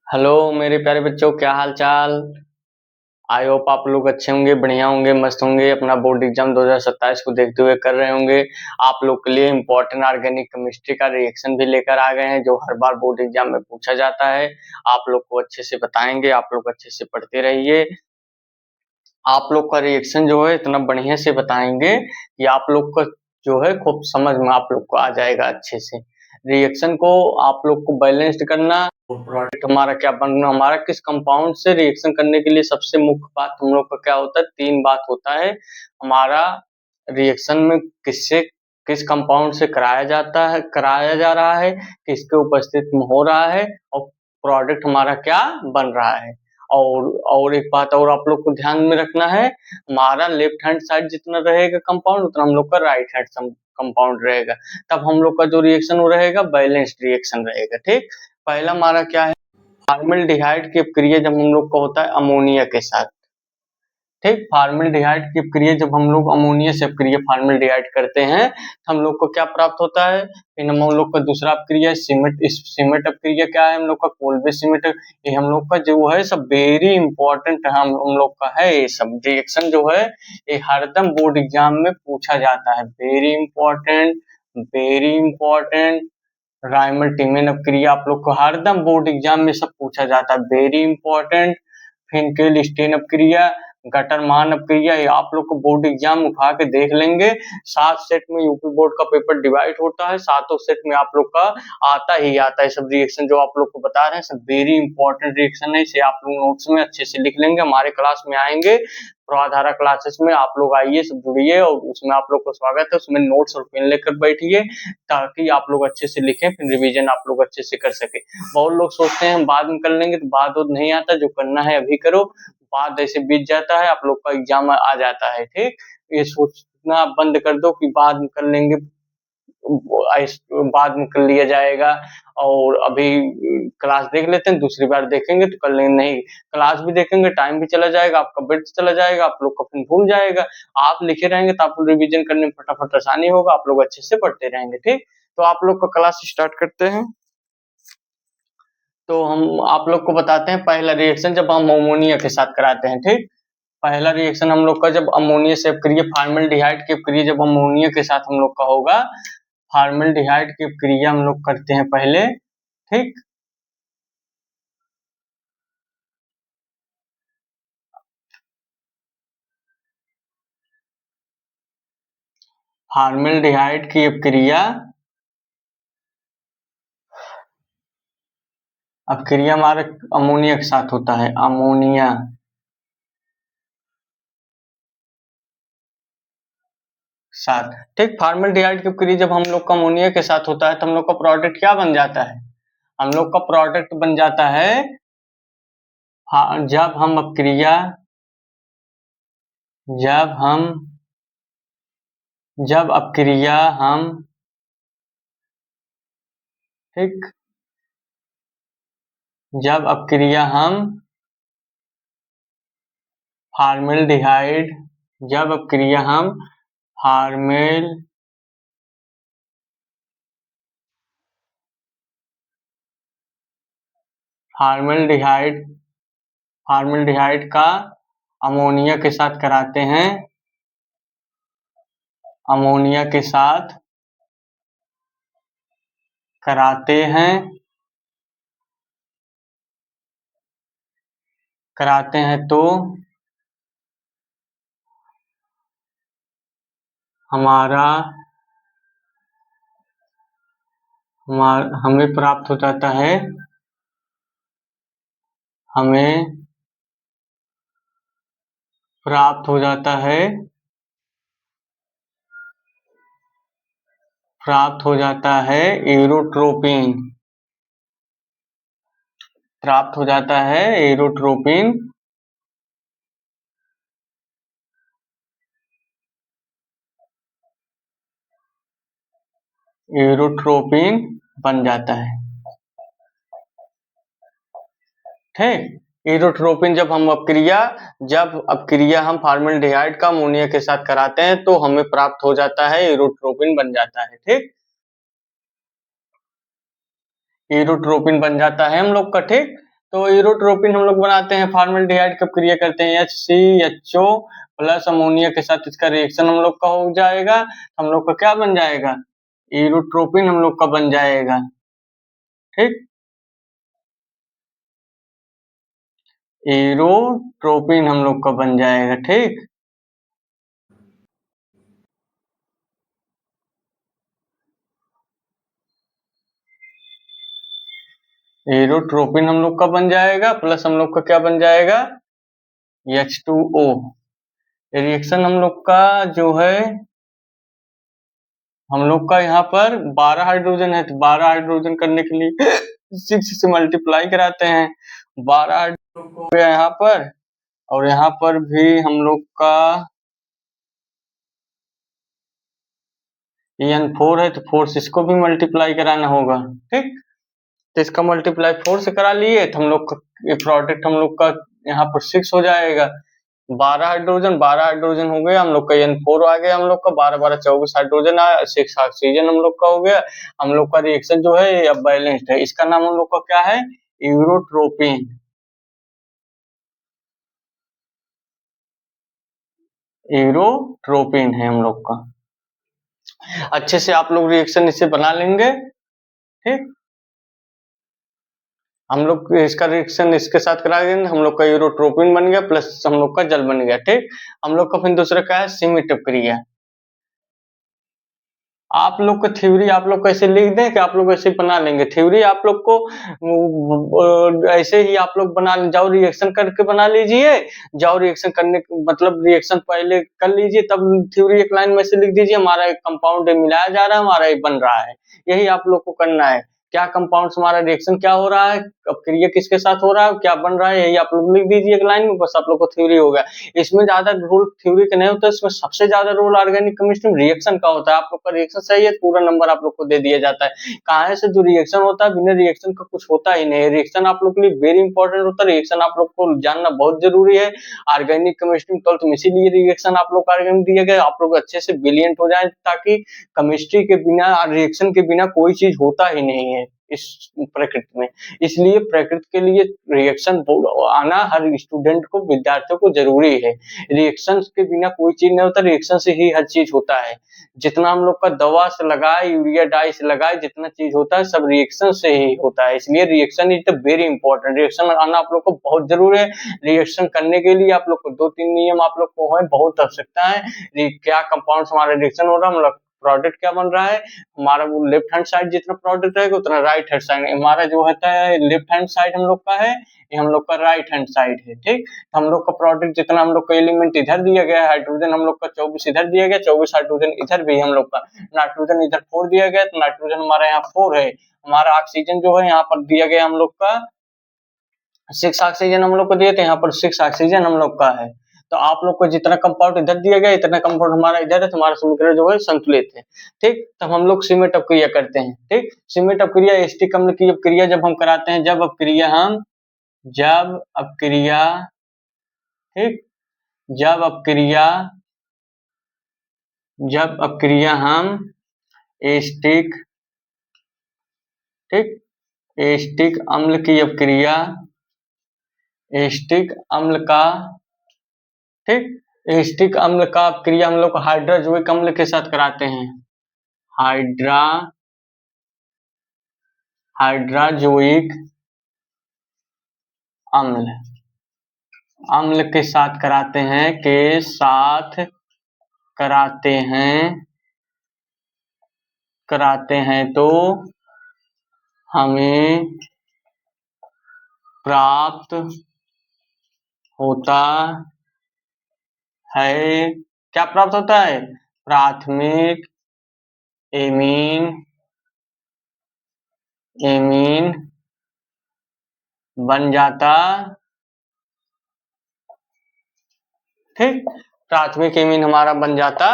Hello मेरे प्यारे बच्चों, क्या हाल चाल। आई होप आप लोग अच्छे होंगे, बढ़िया होंगे, मस्त होंगे। अपना बोर्ड एग्जाम 2027 को देखते हुए कर रहे होंगे। आप लोग के लिए इम्पोर्टेंट ऑर्गेनिक केमिस्ट्री का रिएक्शन भी लेकर आ गए हैं, जो हर बार बोर्ड एग्जाम में पूछा जाता है। आप लोग को अच्छे से बताएंगे, आप लोग अच्छे से पढ़ते रहिए। आप लोग का रिएक्शन जो है इतना बढ़िया से बताएंगे कि आप लोग का जो है खूब समझ में आप लोग को आ जाएगा अच्छे से। रिएक्शन को आप लोग को बैलेंस्ड करना, प्रोडक्ट हमारा क्या बनना, हमारा किस कंपाउंड से रिएक्शन करने के लिए सबसे मुख्य बात हम लोग का क्या होता है, तीन बात होता है। हमारा रिएक्शन में किससे किस कंपाउंड से कराया जा रहा है, किसके उपस्थित में हो रहा है, और प्रोडक्ट हमारा क्या बन रहा है। और एक बात और आप लोग को ध्यान में रखना है, हमारा लेफ्ट हैंड साइड जितना रहेगा कंपाउंड, उतना हम लोग का राइट हैंड कंपाउंड रहेगा। तब हम लोग का जो रिएक्शन वो रहेगा बैलेंस्ड रिएक्शन रहेगा। ठीक, पहला हमारा क्या है, फॉर्मल्डिहाइड की अपक्रिया जब हम लोग का होता है अमोनिया के साथ। ठीक, फॉर्मल्डिहाइड की अपक्रिया जब हम लोग अमोनिया से अपक्रिया फॉर्मल्डिहाइड करते हैं तो हम लोग को क्या प्राप्त होता है। फिर हम लोग का दूसरा अपक्रिया सीमेंट, इस सीमेंट अपक्रिया क्या है, हम लोग का कोल्बे सीमेंट। ये हम लोग का जो है सब वेरी इंपॉर्टेंट हम लोग का है। ये सब रिएक्शन जो है ये हरदम बोर्ड एग्जाम में पूछा जाता है। Very important, very important. Reimer Tiemann अपक्रिया आप लोग को हरदम बोर्ड एग्जाम में सब पूछा जाता है, वेरी इंपॉर्टेंट। फिनकेल स्टेन अपक्रिया, गटरमान अपक्रिया, ये आप लोग को बोर्ड एग्जाम उठा के देख लेंगे। 7 सेट में यूपी बोर्ड का पेपर डिवाइड होता है, सातों सेट में आप लोग का आता ही आता है। सब रिएक्शन जो आप लोग को बता रहे हैं सब वेरी इंपॉर्टेंट रिएक्शन है, इसे आप लोग नोट्स में अच्छे से लिख लेंगे। हमारे क्लास में आएंगे, प्रवाधारा क्लासेस में आप लोग आइए, सब जुड़िए, और उसमें आप लोग को स्वागत है। उसमें नोट्स और पेन लेकर बैठिए ताकि आप लोग अच्छे से लिखें, फिर रिवीजन आप लोग अच्छे से कर सके। बहुत लोग सोचते हैं हम बाद में कर लेंगे, तो बाद नहीं आता, जो करना है अभी करो, बाद ऐसे बीत जाता है, आप लोग का एग्जाम आ जाता है। ठीक, ये सोचना बंद कर दो कि बाद में कर लेंगे, बाद में कर लिया जाएगा, और अभी क्लास देख लेते हैं, दूसरी बार देखेंगे तो कर लेंगे। नहीं, क्लास भी देखेंगे, टाइम भी चला जाएगा, आपका बेट चला जाएगा, आप लोग का फिर भूल जाएगा। आप लिखे रहेंगे तो आप रिवीजन करने में फटाफट आसानी होगा, आप लोग अच्छे से पढ़ते रहेंगे। ठीक, तो आप लोग का क्लास स्टार्ट करते हैं। तो हम आप लोग को बताते हैं पहला रिएक्शन जब हम अमोनिया के साथ कराते हैं। ठीक, पहला रिएक्शन हम लोग का जब अमोनिया से अपक्रिया फॉर्मल्डिहाइड की अपक्रिया जब अमोनिया के साथ हम लोग का होगा, फॉर्मल्डिहाइड की अपक्रिया हम लोग करते हैं पहले। ठीक, फॉर्मल्डिहाइड की अपक्रिया हमारे अमोनिया के साथ होता है, अमोनिया साथ। ठीक, फॉर्मल्डिहाइड की अपक्रिया जब हम लोग का अमोनिया के साथ होता है तो हम लोग का प्रोडक्ट क्या बन जाता है, हम लोग का प्रोडक्ट बन जाता है। हाँ, जब हम जब अपक्रिया हम ठीक, जब अपक्रिया हम फॉर्मल्डिहाइड जब अपक्रिया हम फॉर्मेल फॉर्मल्डिहाइड फॉर्मल्डिहाइड का अमोनिया के साथ कराते हैं, अमोनिया के साथ कराते हैं तो हमारा हमें प्राप्त हो जाता है, हमें प्राप्त हो जाता है प्राप्त हो जाता है एरोट्रोपिन, प्राप्त हो जाता है एरोट्रोपिन, एरोट्रोपिन बन जाता है। ठीक, एरोट्रोपिन जब अपक्रिया हम फॉर्मल्डिहाइड का अमोनिया के साथ कराते हैं तो हमें प्राप्त हो जाता है, एरोट्रोपिन बन जाता है। ठीक, एरोट्रोपिन बन जाता है हम लोग का। ठीक, तो यूरोट्रोपिन हम लोग बनाते हैं फॉर्मल्डिहाइड कब क्रिया करते हैं, HCHO प्लस अमोनिया के साथ इसका रिएक्शन हम लोग का हो जाएगा, हम लोग का क्या बन जाएगा, यूरोट्रोपिन हम लोग का बन जाएगा। ठीक, यूरोट्रोपिन हम लोग का बन जाएगा। ठीक, यूरोट्रोपिन हम लोग का बन जाएगा प्लस हम लोग का क्या बन जाएगा, H2O। रिएक्शन हम लोग का जो है, हम लोग का यहाँ पर 12 हाइड्रोजन है, तो 12 हाइड्रोजन करने के लिए 6 से मल्टीप्लाई कराते हैं, 12 हाइड्रोजन हो गया यहाँ पर, और यहाँ पर भी हम लोग का N4 है, तो 4 से इसको भी मल्टीप्लाई कराना होगा। ठीक, तो इसका मल्टीप्लाई 4 से करा लिए तो हम लोग का प्रोडक्ट हम लोग का यहाँ पर 6 हो जाएगा। 12 हाइड्रोजन हो गया, हम लोग का N4 आ गया, हम लोग का 12 12 24 हाइड्रोजन आया, 6 ऑक्सीजन हम लोग का हो गया। हम लोग का रिएक्शन जो है अब बैलेंस्ड है, इसका नाम हम लोग का क्या है, यूरोट्रोपिन। यूरोट्रोपिन है हम लोग का। अच्छे से आप लोग रिएक्शन इससे बना लेंगे। ठीक, हम लोग इसका रिएक्शन इसके साथ करा देंगे, हम लोग का यूरोट्रोपिन बन गया प्लस हम लोग का जल बन गया। ठीक, हम लोग का फिर दूसरा क्या है, सीमित क्रिया। आप लोग का थ्योरी आप लोग कैसे लिख दें कि आप लोग ऐसे बना लेंगे, थ्योरी आप लोग को ऐसे ही आप लोग बना जाओ, रिएक्शन करके बना लीजिए, जाओ रिएक्शन करने मतलब रिएक्शन पहले कर लीजिए, तब थ्योरी एक लाइन में से लिख दीजिए, हमारा एक कंपाउंड मिलाया जा रहा है, हमारा एक बन रहा है, यही आप लोग को करना है। क्या कंपाउंड हमारा रिएक्शन क्या हो रहा है, अब क्रिया किसके साथ हो रहा है, क्या बन रहा है, यही आप लोग लिख दीजिए एक लाइन में, बस आप लोग को थ्योरी हो गया। इसमें ज्यादा रोल थ्योरी का नहीं होता, इसमें सबसे ज्यादा रोल ऑर्गेनिक केमिस्ट्री में रिएक्शन का होता है। आप लोग का रिएक्शन सही है, पूरा नंबर आप लोग को दे दिया जाता है। कहाँ से जो रिएक्शन होता है, बिना रिएक्शन का कुछ होता ही नहीं है। रिएक्शन आप लोग के लिए वेरी इंपॉर्टेंट होता है, रिएक्शन आप लोग को जानना बहुत जरूरी है। ऑर्गेनिक केमिस्ट्री 12th में इसीलिए रिएक्शन आप लोग ऑर्गेनिक दिया गया, आप लोग अच्छे से ब्रिलियंट हो जाए, ताकि केमिस्ट्री के बिना रिएक्शन के बिना कोई चीज होता ही नहीं है इस प्रकृति में। इसलिए प्रकृति के लिए रिएक्शन आना हर स्टूडेंट को, विद्यार्थियों को जरूरी है। रिएक्शन के बिना कोई चीज नहीं होता, रिएक्शन से ही हर चीज होता है। जितना हम लोग का दवा से लगाए, यूरिया डाई से लगाए, जितना चीज होता है सब रिएक्शन से ही होता है। इसलिए reaction is the very important, reaction आना आप लोग को बहुत जरूरी है। रिएक्शन करने के लिए आप लोग को 2-3 नियम आप लोग को है, बहुत आवश्यकता है। क्या कंपाउंड हमारा रिएक्शन हो रहा है, मतलब प्रोडक्ट क्या बन रहा है, हमारा वो लेफ्ट हैंड साइड जितना प्रोडक्ट रहेगा उतना राइट हैंड साइड, हमारा जो होता है लेफ्ट हैंड साइड हम लोग का है, ये हम लोग का राइट हैंड साइड है। ठीक, हम लोग का प्रोडक्ट जितना हम लोग का एलिमेंट इधर दिया गया है, हाइड्रोजन हम लोग का 24 इधर दिया गया, 24 हाइड्रोजन इधर भी हम लोग का, नाइट्रोजन इधर 4 दिया गया, तो नाइट्रोजन हमारा यहाँ 4 है। हमारा ऑक्सीजन जो है यहाँ पर दिया गया हम लोग का 6 ऑक्सीजन हम लोग को दिए थे, यहाँ पर 6 ऑक्सीजन हम लोग का है। तो आप लोग को जितना कंपाउंड इधर दिया गया, इतना कंपाउंड हमारा इधर है, तो हमारा समीकरण जो है संतुलित है। ठीक, तब हम लोग सीमेंट अपक्रिया करते हैं। ठीक, सीमेंट अपक्रिया एसिटिक अम्ल की अपक्रिया जब हम कराते हैं, जब अपक्रिया ठीक, जब अपक्रिया हम एसिटिक ठीक, एसिटिक अम्ल की अपक्रिया, एसिटिक अम्ल का ठीक, एसिटिक अम्ल का अपक्रिया हम लोग हाइड्रोजोइक अम्ल के साथ कराते हैं, हाइड्राजोइक अम्ल के साथ कराते हैं, तो हमें प्राप्त होता है, क्या प्राप्त होता है, प्राथमिक एमीन बन जाता। ठीक, प्राथमिक एमीन हमारा बन जाता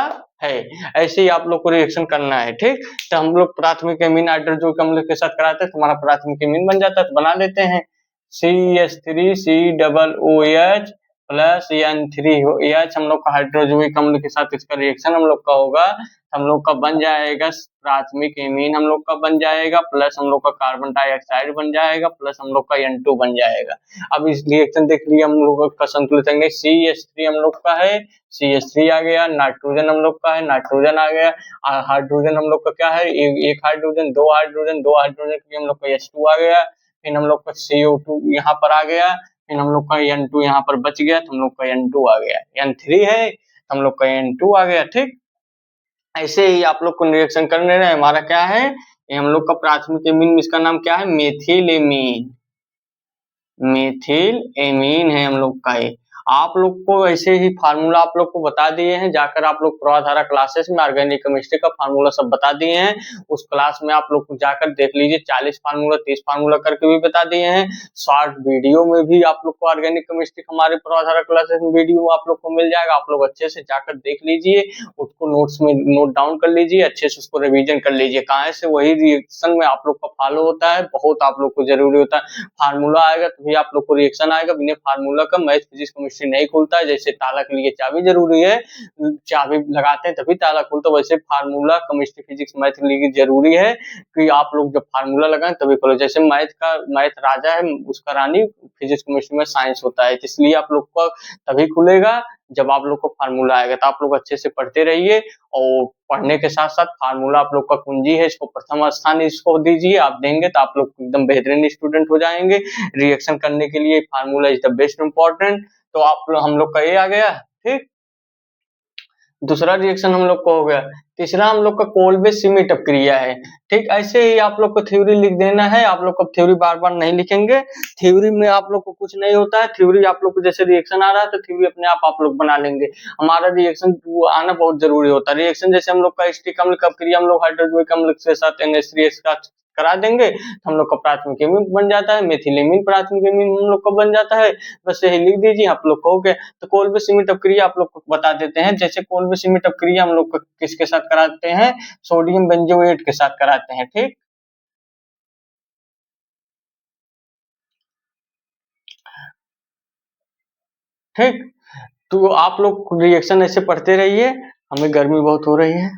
है। ऐसे ही आप लोग को रिएक्शन करना है। ठीक, तो हम लोग प्राथमिक एमीन हाइड्रोजोइक अम्ल के साथ कराते हैं, तो हमारा प्राथमिक एमीन बन जाता है, तो बना लेते हैं CH3COOH प्लस N3 OH हम लोग का हाइड्रोजोइक अम्ल के साथ इसका रिएक्शन हम लोग का होगा, हम लोग का बन जाएगा प्राथमिक एमीन हम लोग का बन जाएगा, प्लस हम लोग का कार्बन डाइऑक्साइड बन जाएगा, प्लस हम लोग का N2 बन जाएगा। अब इस रिएक्शन देख लिया हम लोग का संतुलित है, CH3 हम लोग का है, CH3 आ गया, नाइट्रोजन हम लोग का है, नाइट्रोजन आ गया, हाइड्रोजन हम लोग का क्या है, एक हाइड्रोजन, दो हाइड्रोजन, दो हाइड्रोजन के लिए हम लोग का H2 आ गया, फिर हम लोग का CO2 यहाँ पर आ गया, फिर हम लोग का N2 यहाँ पर बच गया, तो हम लोग का N2 आ गया, N3 है हम लोग का N2 आ गया। ठीक, ऐसे ही आप लोग को रिएक्शन करने रहे, हमारा क्या है, ये हम लोग का प्राथमिक एमीन, इसका नाम क्या है, मेथिल एमीन, मेथिल एमीन है हम लोग का ये। आप लोग को ऐसे ही फार्मूला आप लोग को बता दिए हैं, जाकर आप लोग प्रवाधारा क्लासेस में ऑर्गेनिक केमिस्ट्री का फार्मूला सब बता दिए हैं, उस क्लास में आप लोग जाकर देख लीजिए, 40 फार्मूला 30 फार्मूला करके भी बता दिए हैं, शॉर्ट वीडियो में भी आप लोग को ऑर्गेनिक केमिस्ट्री हमारे प्रवाधारा क्लासेस में वीडियो आप लोग को मिल जाएगा, आप लोग अच्छे से जाकर देख लीजिए, उसको नोट्स में नोट डाउन कर लीजिए, अच्छे से उसको रिवीजन कर लीजिए, कहाँ से वही रिएक्शन में आप लोग का फॉलो होता है, बहुत आप लोग को जरूरी होता है, फार्मूला आएगा तभी आप लोग को रिएक्शन आएगा, बिना फार्मूला का मैथ फिजिक्स केमिस्ट्री नहीं खुलता है, जैसे ताला के लिए चाबी जरूरी है, चाबी लगाते हैं तभी ताला खुलता है, वैसे फार्मूला केमिस्ट्री फिजिक्स मैथ के लिए जरूरी है कि आप लोग जब फार्मूला लगाएं तभी खोलो, जैसे मैथ राजा है उसका रानी फिजिक्स केमिस्ट्री में साइंस होता है, इसलिए आप लोग को तभी खुलेगा जब आप लोग को फार्मूला आएगा, तो आप लोग अच्छे से पढ़ते रहिए, और पढ़ने के साथ साथ फार्मूला आप लोग का कुंजी है, इसको प्रथम स्थान इसको दीजिए, आप देंगे तो आप लोग एकदम बेहतरीन स्टूडेंट हो जाएंगे, रिएक्शन करने के लिए formula is the best important. तो आप हम लोग का ये आ गया। ठीक, दूसरा रिएक्शन हम लोग का हो गया, तीसरा हम लोग का कोल्बे सिमिट अपक्रिया है। ठीक, ऐसे ही आप लोग को थ्योरी लिख देना है, आप लोग को थ्योरी बार बार नहीं लिखेंगे, थ्योरी में आप लोग को कुछ नहीं होता है, थ्योरी आप लोग को जैसे रिएक्शन आ रहा है तो थ्योरी अपने आप लोग बना लेंगे, हमारा रिएक्शन आना बहुत जरूरी होता है, रिएक्शन जैसे हम लोग का एसिटिक अम्ल का अपक्रिया हम लोग हाइड्रोजोइक अम्ल के साथ NH3 का करा देंगे, हम लोग का प्राथमिक एमीन बन जाता है, मेथिलेमीन प्राथमिक एमीन हम लोग का बन जाता है, बस यही लिख दीजिए आप लोग को हो गया। तो कोल्बे सिमिट अपक्रिया आप लोग को बता देते हैं, जैसे कोल्बे सिमिट अपक्रिया हम लोग किसके साथ कराते हैं, सोडियम बेंजोएट के साथ कराते हैं। ठीक, ठीक, तो आप लोग रिएक्शन ऐसे पढ़ते रहिए, हमें गर्मी बहुत हो रही है।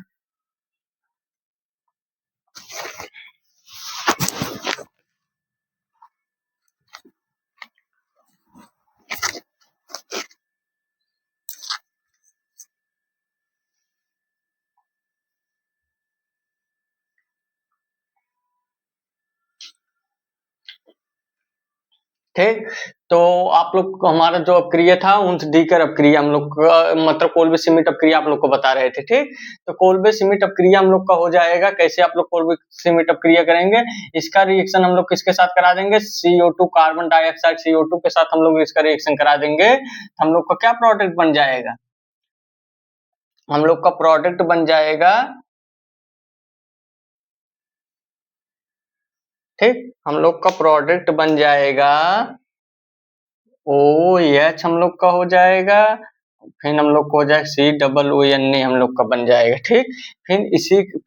ठीक, तो आप लोग को हमारा जो अपक्रिया था उनसे डीकर अपक्रिया हम लोग मतलब कोल्बे सिमिट अपक्रिया आप लोग को बता रहे थे। ठीक, तो कोल्बे सिमिट अपक्रिया हम लोग का हो जाएगा, कैसे आप लोग कोल्बे सिमिट अपक्रिया करेंगे, इसका रिएक्शन हम लोग किसके साथ करा देंगे, CO2 कार्बन डाइऑक्साइड CO2 के साथ हम लोग इसका रिएक्शन करा देंगे, हम लोग का क्या प्रोडक्ट बन जाएगा, हम लोग का प्रोडक्ट बन जाएगा। ठीक, हम लोग का प्रोडक्ट बन जाएगा OH हम लोग का हो जाएगा, फिर हम लोग को हो जाएगा COONA हम लोग का बन जाएगा। ठीक,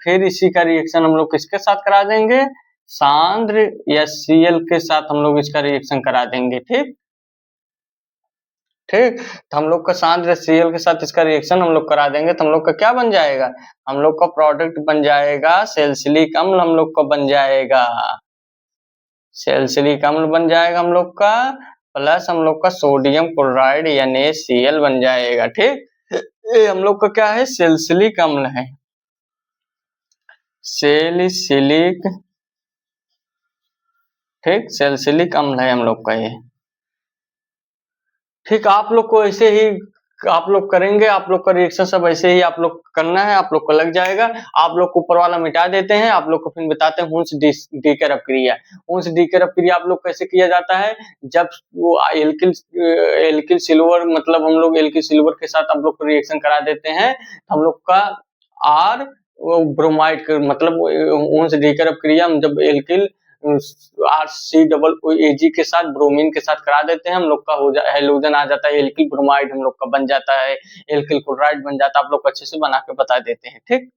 फिर इसी का रिएक्शन हम लोग किसके साथ करा देंगे, सांद्र या Cl के साथ हम लोग इसका रिएक्शन करा देंगे। ठीक, ठीक, तो हम लोग का सांद्र Cl के साथ इसका रिएक्शन हम लोग करा देंगे, तो हम लोग का क्या बन जाएगा, हम लोग का प्रोडक्ट बन जाएगा सैलिसिलिक अम्ल हम लोग का बन जाएगा, सैलिसिलिक अम्ल बन जाएगा हम लोग का, प्लस हम लोग का सोडियम क्लोराइड NaCl बन जाएगा। ठीक, ये हम लोग का क्या है, सैलिसिलिक अम्ल है, सैलिसिलिक, ठीक, सैलिसिलिक अम्ल है हम लोग का ये। ठीक, आप लोग को ऐसे ही आप लोग करेंगे, आप लोग का रिएक्शन सब ऐसे ही आप लोग करना है, आप लोग को लग जाएगा, आप लोग को ऊपर वाला मिटा देते हैं, आप लोग को फिर बताते हैं हुंस डीकर अपक्रिया। हुंस डीकर अपक्रिया आप लोग कैसे किया जाता है, जब वो एल्किल एल्किल सिल्वर मतलब हम लोग एल्किल सिल्वर के साथ हम लोग रिएक्शन करा देते हैं, हम लोग का आर वो ब्रोमाइड मतलब हुंस डीकर अपक्रिया जब एल्किल RCOOAg के साथ ब्रोमीन के साथ करा देते हैं, हम लोग का हो जाए हेलोजन आ जाता है, एल्किल ब्रोमाइड हम लोग का बन जाता है, एल्किल क्लोराइड बन जाता है, आप लोग अच्छे से बना के बता देते हैं। ठीक,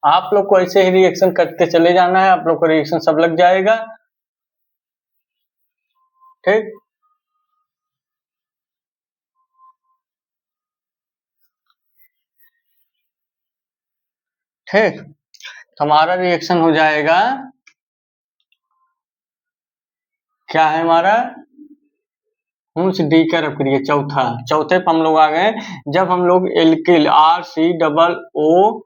आप लोग को ऐसे ही रिएक्शन करते चले जाना है, आप लोग को रिएक्शन सब लग जाएगा। ठीक, ठीक, तो हमारा रिएक्शन हो जाएगा, क्या है हमारा, डी का रखिए चौथे पे हम लोग आ गए। जब हम लोग एल्किल RCOO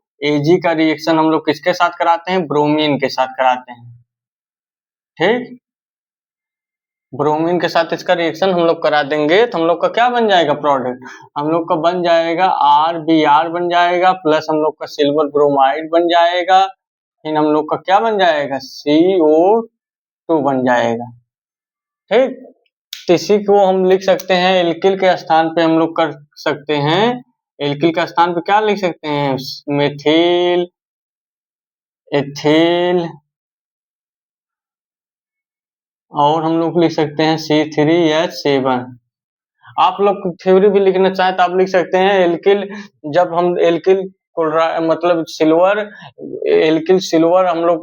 का रिएक्शन हम लोग किसके साथ कराते हैं, ब्रोमीन के साथ कराते हैं। ठीक, ब्रोमीन के साथ इसका रिएक्शन हम लोग करा देंगे तो हम लोग का क्या बन जाएगा प्रोडक्ट, हम लोग का बन जाएगा RBr बन जाएगा, प्लस हम लोग का सिल्वर ब्रोमाइड बन जाएगा, फिर हम लोग का क्या बन जाएगा, CO2 बन जाएगा। ठीक, तो इसी को हम लिख सकते हैं एल्किल के स्थान पे हम लोग कर सकते हैं, एल्किल के स्थान पे क्या लिख सकते हैं, मेथिल, एथिल, और हम लोग लिख सकते हैं C3H7। आप लोग थ्योरी भी लिखना चाहे तो आप लिख सकते हैं एल्किल, जब हम एल्किल मतलब एल्किल सिल्वर हम लोग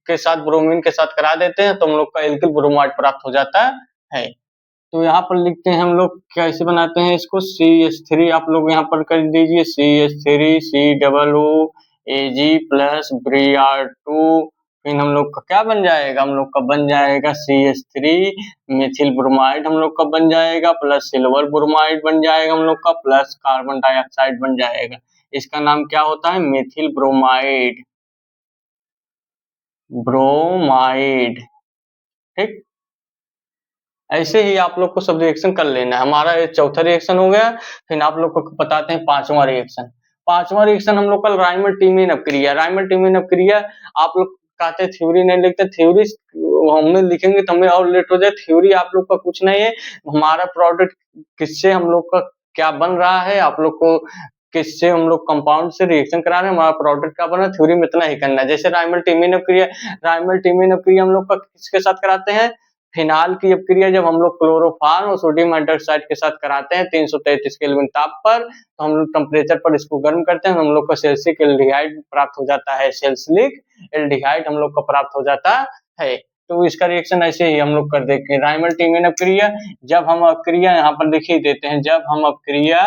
के साथ ब्रोमीन के साथ करा देते हैं तो हम लोग का एल्किल ब्रोमाइड प्राप्त हो जाता है। तो यहाँ पर लिखते हैं हम लोग कैसे बनाते हैं इसको, CH3 आप लोग यहाँ पर कर दीजिए, CH3 COO प्लस Br2, फिर हम लोग का क्या बन जाएगा, हम लोग का बन जाएगा CH3 मेथिल ब्रोमाइड, हम लोग का बन जाएगा, प्लस सिल्वर ब्रोमाइड बन जाएगा हम लोग का, प्लस कार्बन डाइऑक्साइड बन जाएगा। इसका नाम क्या होता है, मेथिल ब्रोमाइड, ब्रोमाइड। ठीक, ऐसे ही आप लोग को सब रिएक्शन कर लेना है। हमारा ये चौथा रिएक्शन हो गया। फिर आप लोग को बताते हैं पांचवा रिएक्शन। पांचवा रिएक्शन हम लोग का राइमर टीमिन अपक्रिया। राइमर टीमिन अपक्रिया आप लोग कहते हैं थ्योरी नहीं लिखते, थ्योरी हमें लिखेंगे तो हमें और लेट हो जाए। थ्योरी आप लोग का कुछ नहीं है, हमारा प्रोडक्ट किससे हम लोग का क्या बन रहा है, आप लोग को किससे हम लोग कंपाउंड से रिएक्शन करा रहे हैं, हमारा प्रोडक्ट क्या बना है, थ्योरी में इतना ही करना है। जैसे राइमर टीमिन अपक्रिया, राइमर टीमिन अपक्रिया हम लोग का किसके साथ कराते हैं, फिनाल की अपक्रिया जब हम लोग क्लोरोफॉर्म और सोडियम हाइड्रोक्साइड के साथ कराते हैं 333 केल्विन ताप पर, तो हम लोग टेम्परेचर पर इसको गर्म करते हैं, हम लोग को सेल्सिक एल्डिहाइड प्राप्त हो जाता है, सेल्सिलिक एल्डिहाइड हम लोग को प्राप्त हो जाता है। तो इसका रिएक्शन ऐसे ही हम लोग कर देते हैं। राइमर टीमिन अपक्रिया, जब हम अपक्रिया यहाँ पर लिख ही देते हैं, जब हम अपक्रिया,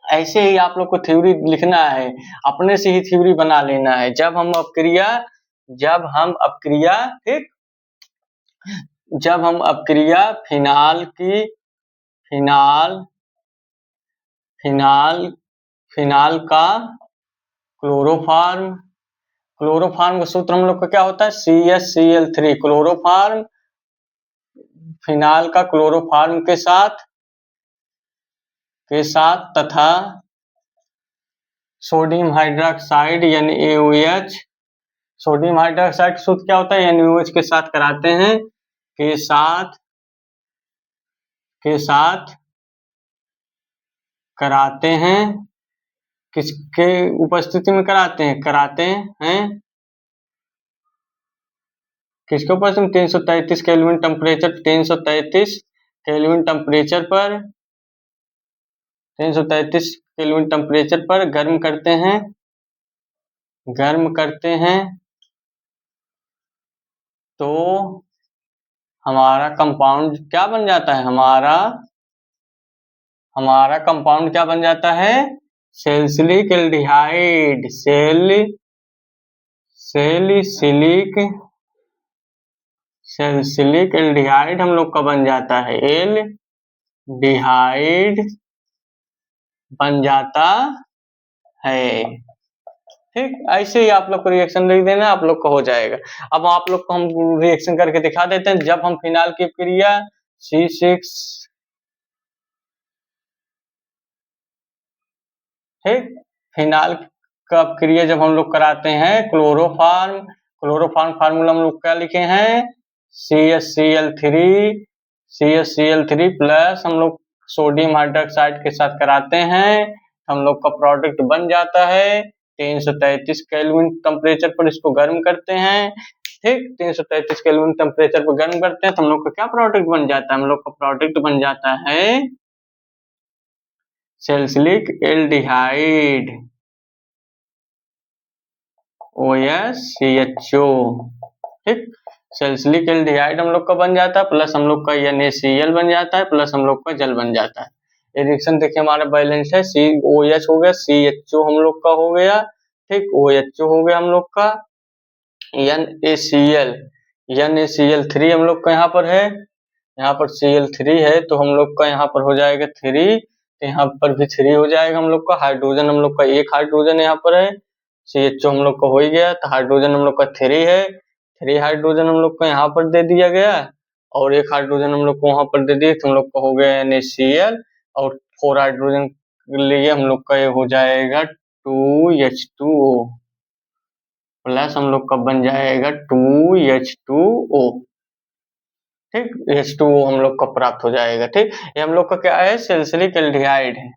ऐसे ही आप लोग को थ्योरी लिखना है, अपने से ही थ्योरी बना लेना है। जब हम अपक्रिया, ठीक, जब हम अपक्रिया फिनाल की, फिनाल फिनाल फिनाल का क्लोरोफॉर्म, क्लोरोफॉर्म का सूत्र हम लोग का क्या होता है, CHCl3, क्लोरोफॉर्म फिनाल का क्लोरोफॉर्म के साथ तथा सोडियम हाइड्रोक्साइड यानी AOH, सोडियम हाइड्रोक्साइड का सूत्र क्या होता है, NaOH के साथ कराते हैं, के साथ कराते हैं, किसके उपस्थिति में कराते हैं, किसके उपस्थिति में, 333 केल्विन टेम्परेचर, 333 केल्विन टेम्परेचर पर, 333 केल्विन टेम्परेचर पर गर्म करते हैं, तो हमारा कंपाउंड क्या बन जाता है, हमारा कंपाउंड क्या बन जाता है, सेल्सिलिक एल्डिहाइड, सेल्सिलिक एल्डिहाइड हम लोग का बन जाता है, एल्डिहाइड बन जाता है। ठीक, ऐसे ही आप लोग को रिएक्शन लिख देना, आप लोग का हो जाएगा। अब आप लोग को हम रिएक्शन करके दिखा देते हैं। जब हम फिनाल की क्रिया C6, ठीक, फिनाल का क्रिया जब हम लोग कराते हैं क्लोरोफॉर्म फार्मूला हम लोग क्या लिखे हैं, CHCl3 प्लस हम लोग सोडियम हाइड्रोक्साइड के साथ कराते हैं, हम लोग का प्रोडक्ट बन जाता है। 333 केल्विन टेम्परेचर पर इसको गर्म करते हैं, ठीक, 333 केल्विन टेम्परेचर पर गर्म करते हैं तो हम लोग का क्या प्रोडक्ट बन जाता है, हम लोग का प्रोडक्ट बन जाता है सेल्सिलिक एल्डिहाइड। OHCHO, ठीक। सैलिसिलिक एल्डिहाइड हम लोग का बन जाता है, प्लस हम लोग का NaCl बन जाता है, प्लस हम लोग का जल बन जाता है। ये रिएक्शन देखिए हमारा बैलेंस है, COH हो गया, CHO हम लोग का हो गया, ठीक, OHO हो गया हम लोग का, NaCl, NaCl3 हम लोग का यहाँ पर है, यहाँ पर Cl3 है तो हम लोग का यहाँ पर हो जाएगा 3, तो यहाँ पर भी 3 हो जाएगा हम लोग का। हाइड्रोजन हम लोग का एक हाइड्रोजन यहाँ पर है, CHO हम लोग का हो ही गया, तो हाइड्रोजन हम लोग का 3 है, 3 हाइड्रोजन हम लोग को यहाँ पर दे दिया गया, और एक हाइड्रोजन हम लोग को वहां पर दे दिए, तो हम लोग का हो गया NaCl, और 4 हाइड्रोजन के लिए हम लोग का ये हो जाएगा 2H2O, प्लस हम लोग का बन जाएगा 2H2O, ठीक, H2O हम लोग का प्राप्त हो जाएगा, ठीक। ये हम लोग का क्या है, सैलिसिलिक एल्डिहाइड है,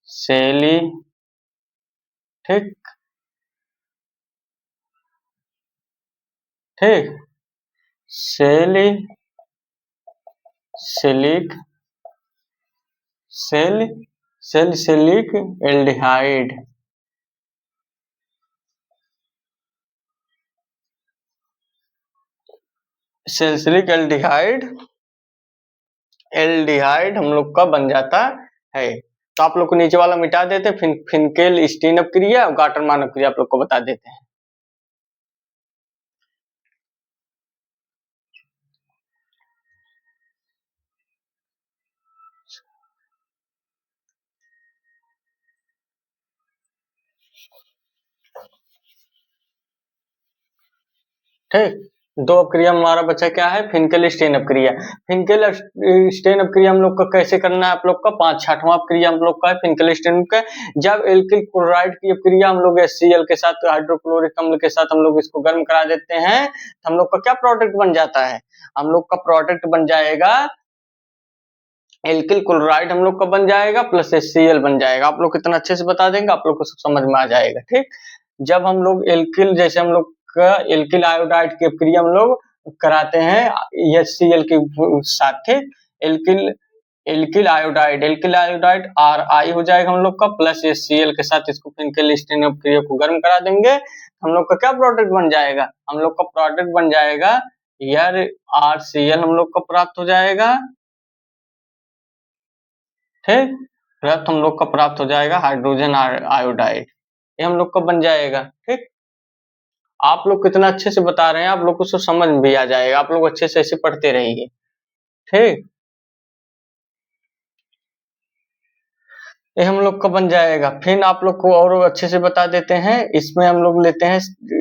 सेली, ठीक, ठीक, सेली, सिलिक, salicylic aldehyde, salicylic aldehyde, aldehyde हम लोग का बन जाता है। तो आप लोग को नीचे वाला मिटा देते, फिनकेल स्टीन अपक्रिया और गाटरमान अपक्रिया आप लोग को बता देते हैं। ठीक, दो अपक्रिया हमारा बचा क्या है, फिनकेल स्टेन अपक्रिया। फिनकेल स्टेन अपक्रिया हम लोग का कैसे करना है, आप लोग का 5-6वां अपक्रिया हम लोग का है फिनकेल स्टेन का। जब एल्किल क्लोराइड की अपक्रिया हम लोग HCl के साथ, हाइड्रोक्लोरिक अम्ल के साथ हम लोग इसको गर्म करा देते हैं, तो हम लोग का क्या प्रोडक्ट बन जाता है, हम लोग का प्रोडक्ट बन जाएगा एल्किल क्लोराइड हम लोग का बन जाएगा, प्लस HCl बन जाएगा। आप लोग कितना अच्छे से बता देंगे, आप लोग को सब समझ में आ जाएगा, ठीक। जब हम लोग एल्किल, जैसे हम लोग का एल्किल आयोडाइड की अपक्रिया हम लोग कराते हैं HCl के साथ, ठीक, एल्किल एल्किल आयोडाइड RI हो जाएगा हम लोग का, प्लस HCl के साथ इसको फिनकेल स्टीन अपक्रिया को गर्म करा देंगे, हम लोग का क्या प्रोडक्ट बन जाएगा, हम लोग का प्रोडक्ट बन जाएगा यार RCl हम लोग का प्राप्त हो जाएगा, ठीक, प्राप्त हम लोग का प्राप्त हो जाएगा हाइड्रोजन आयोडाइड, ये हम लोग का बन जाएगा, ठीक। आप लोग कितना अच्छे से बता रहे हैं, आप लोग को सब समझ में भी आ जाएगा, आप लोग अच्छे से ऐसे पढ़ते रहिए, ठीक। ये हम लोग का बन जाएगा। फिर आप लोग को और अच्छे से बता देते हैं, इसमें हम लोग लेते हैं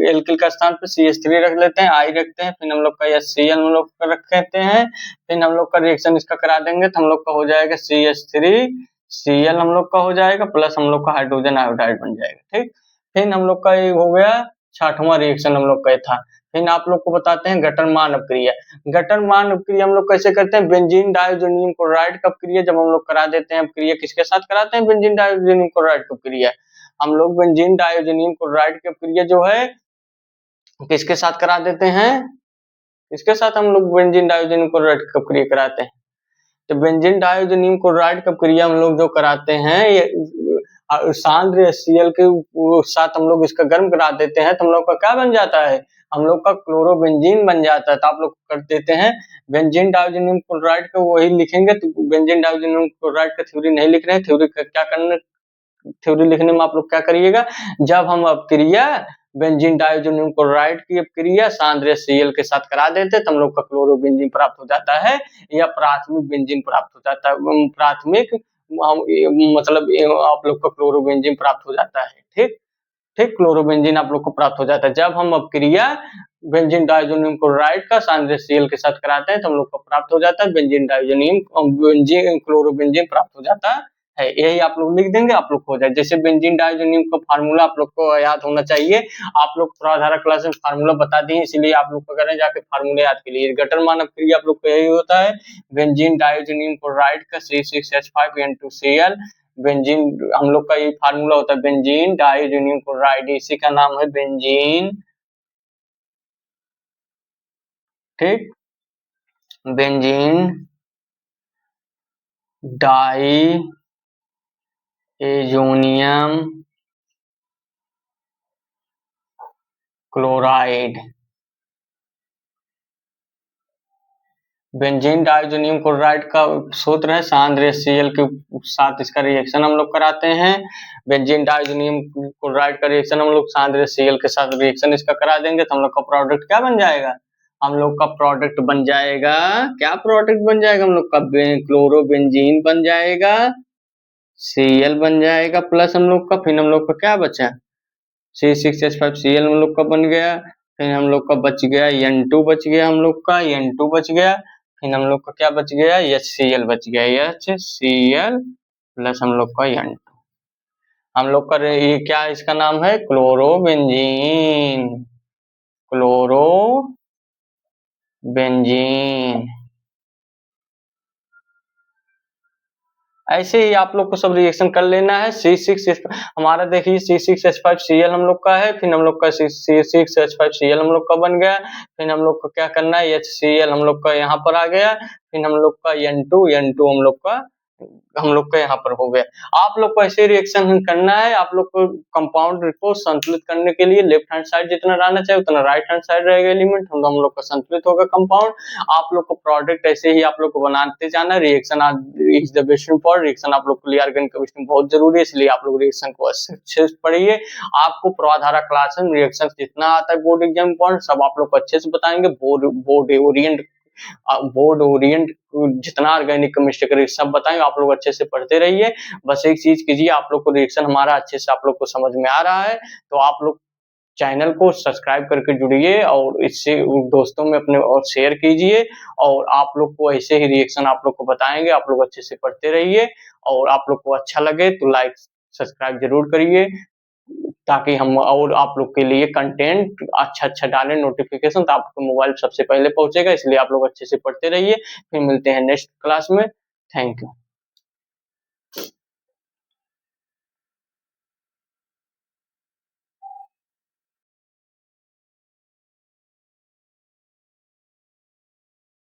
एल्किल का स्थान पे CH3 रख लेते हैं, I रखते हैं, फिर हम लोग का HCl हम लोग का रख लेते हैं, फिर हम लोग का रिएक्शन इसका करा देंगे तो हम लोग का हो जाएगा CH3Cl हम लोग का हो जाएगा, प्लस हम लोग का हाइड्रोजन आयोडाइड बन जाएगा, ठीक। फिर हम लोग का ये हो गया 6वां रिएक्शन हम लोग का था। फिर आप लोग को बताते हैं गटरमान अपक्रिया। गटरमान अपक्रिया हम लोग कैसे करते हैं, बेंजीन डायोजोनियम क्लोराइड का अपक्रिया जब हम लोग करा देते हैं, अपक्रिया किसके साथ कराते हैं, बेंजीन डायोजोनियम क्लोराइड की अपक्रिया। हम लोग बेंजीन डायोजोनियम क्लोराइड की अपक्रिया जो है किसके साथ करा देते हैं, किसके साथ हम लोग बेंजीन डायोजोनियम क्लोराइड की अपक्रिया कराते हैं, तो बेंजीन डायोजोनियम क्लोराइड का अपक्रिया हम लोग जो कराते हैं, ये सांद्र HCl के साथ हम लोग इसका गर्म करा देते हैं, तो हम लोग का क्या बन जाता है, हम लोग का क्लोरोबेंजीन बन जाता है। तो आप लोग कर देते हैं बेंजीन डायोजोनियम क्लोराइड का वही लिखेंगे, तो बेंजीन डायोजोनियम क्लोराइड का थ्योरी नहीं लिख रहे हैं, थ्योरी का क्या करना, थ्योरी लिखने में आप लोग क्या करिएगा, जब हम अपक्रिया बेंजीन डायोजोनियम क्लोराइड की अपक्रिया सांद्र HCl के साथ करा देते हैं, तो हम लोग का क्लोरोबेंजीन प्राप्त हो जाता है, या प्राथमिक बेंजीन प्राप्त हो जाता है, प्राथमिक मतलब आप लोग का क्लोरोबेंजीन प्राप्त हो जाता है, ठीक, ठीक, क्लोरोबेंजीन आप लोग को प्राप्त हो जाता है। जब हम अपक्रिया बेंजीन डायोजोनियम क्लोराइड का सांद्र HCl के साथ कराते हैं, तो हम लोग को प्राप्त हो जाता है बेंजीन डायोजोनियम, बेंजीन क्लोरोबेंजीन प्राप्त हो जाता है। यही आप लोग लिख देंगे, आप लोग हो जाए। जैसे बेंजीन डायोजोनियम का फार्मूला आप लोग को याद होना चाहिए, आप लोग थोड़ा क्लास में फार्मूला बता दिए, इसलिए आप लोग को करें जाके फार्मूले याद के लिए। गटरमान अपक्रिया आप लोग को यही होता है, बेंजीन डायोजोनियम क्लोराइड का C6H5N2Cl, बेंजीन हम लोग का ये फार्मूला होता है बेंजीन डायोजोनियम क्लोराइड, इसी का नाम है बेंजीन, ठीक, benzene diazonium chloride. Benzene diazonium chloride का सूत्र है सांद्र HCl के साथ इसका रिएक्शन हम लोग कराते हैं। बेंजीन डाइज़ोनियम क्लोराइड का रिएक्शन हम लोग सांद्र HCl के साथ रिएक्शन इसका करा देंगे तो हम लोग का प्रोडक्ट क्या बन जाएगा? हम लोग का प्रोडक्ट बन जाएगा, क्या प्रोडक्ट बन जाएगा? हम लोग का क्लोरोबेंजीन बन जाएगा, Cl बन जाएगा प्लस हम लोग का, फिर हम लोग का क्या बचा? C6H5Cl हम लोग का बन गया, फिर हम लोग का बच गया N2 बच गया, हम लोग का N2 बच गया, फिर हम लोग का क्या बच गया? HCl बच गया, HCl प्लस हम लोग का N2। हम लोग का ये क्या इसका नाम है? Chlorobenzene, chlorobenzene. ऐसे ही आप लोग को सब रिएक्शन कर लेना है। हमारा देखिए C6H5Cl हम लोग का है, फिर हम लोग का C6H5Cl हम लोग का बन गया, फिर हम लोग को क्या करना है? HCl हम लोग का यहाँ पर आ गया, फिर हम लोग का N2 हम लोग का यहाँ पर हो गया। आप लोग को ऐसे रिएक्शन करना है। आप लोग को कंपाउंड को संतुलित करने के लिए लेफ्ट हैंड साइड जितना रहना चाहिए उतना राइट हैंड साइड रहेगा एलिमेंट, हम लोग का संतुलित होगा कंपाउंड। आप लोग को प्रोडक्ट ऐसे ही आप लोग को बनाते जाना। Reaction is the best for reaction आप लोग के लिए ऑर्गेनिक केमिस्ट्री बहुत जरूरी है, इसलिए आप लोग रिएक्शन को अच्छे से पढ़िए। आपको प्रवाधारा क्लास में रिएक्शन जितना आता है बोर्ड एग्जाम पॉइंट सब आप लोग को अच्छे से बताएंगे। बोर्ड ओरिएंट जितना ऑर्गेनिक केमिस्ट्री का सब बताएंगे, आप लोग अच्छे से पढ़ते रहिए। बस एक चीज कीजिए, आप लोग को रिएक्शन हमारा अच्छे से आप लोग को समझ में आ रहा है तो आप लोग चैनल को सब्सक्राइब करके जुड़िए और इससे दोस्तों में अपने और शेयर कीजिए। और आप लोग को ऐसे ही रिएक्शन आप लोग को बताएंगे, आप लोग अच्छे से पढ़ते रहिए। और आप लोग को अच्छा लगे तो लाइक सब्सक्राइब जरूर करिए ताकि हम और आप लोग के लिए कंटेंट अच्छा डालें नोटिफिकेशन तो आपको मोबाइल सबसे पहले पहुंचेगा। इसलिए आप लोग अच्छे से पढ़ते रहिए। फिर मिलते हैं नेक्स्ट क्लास में। Thank you.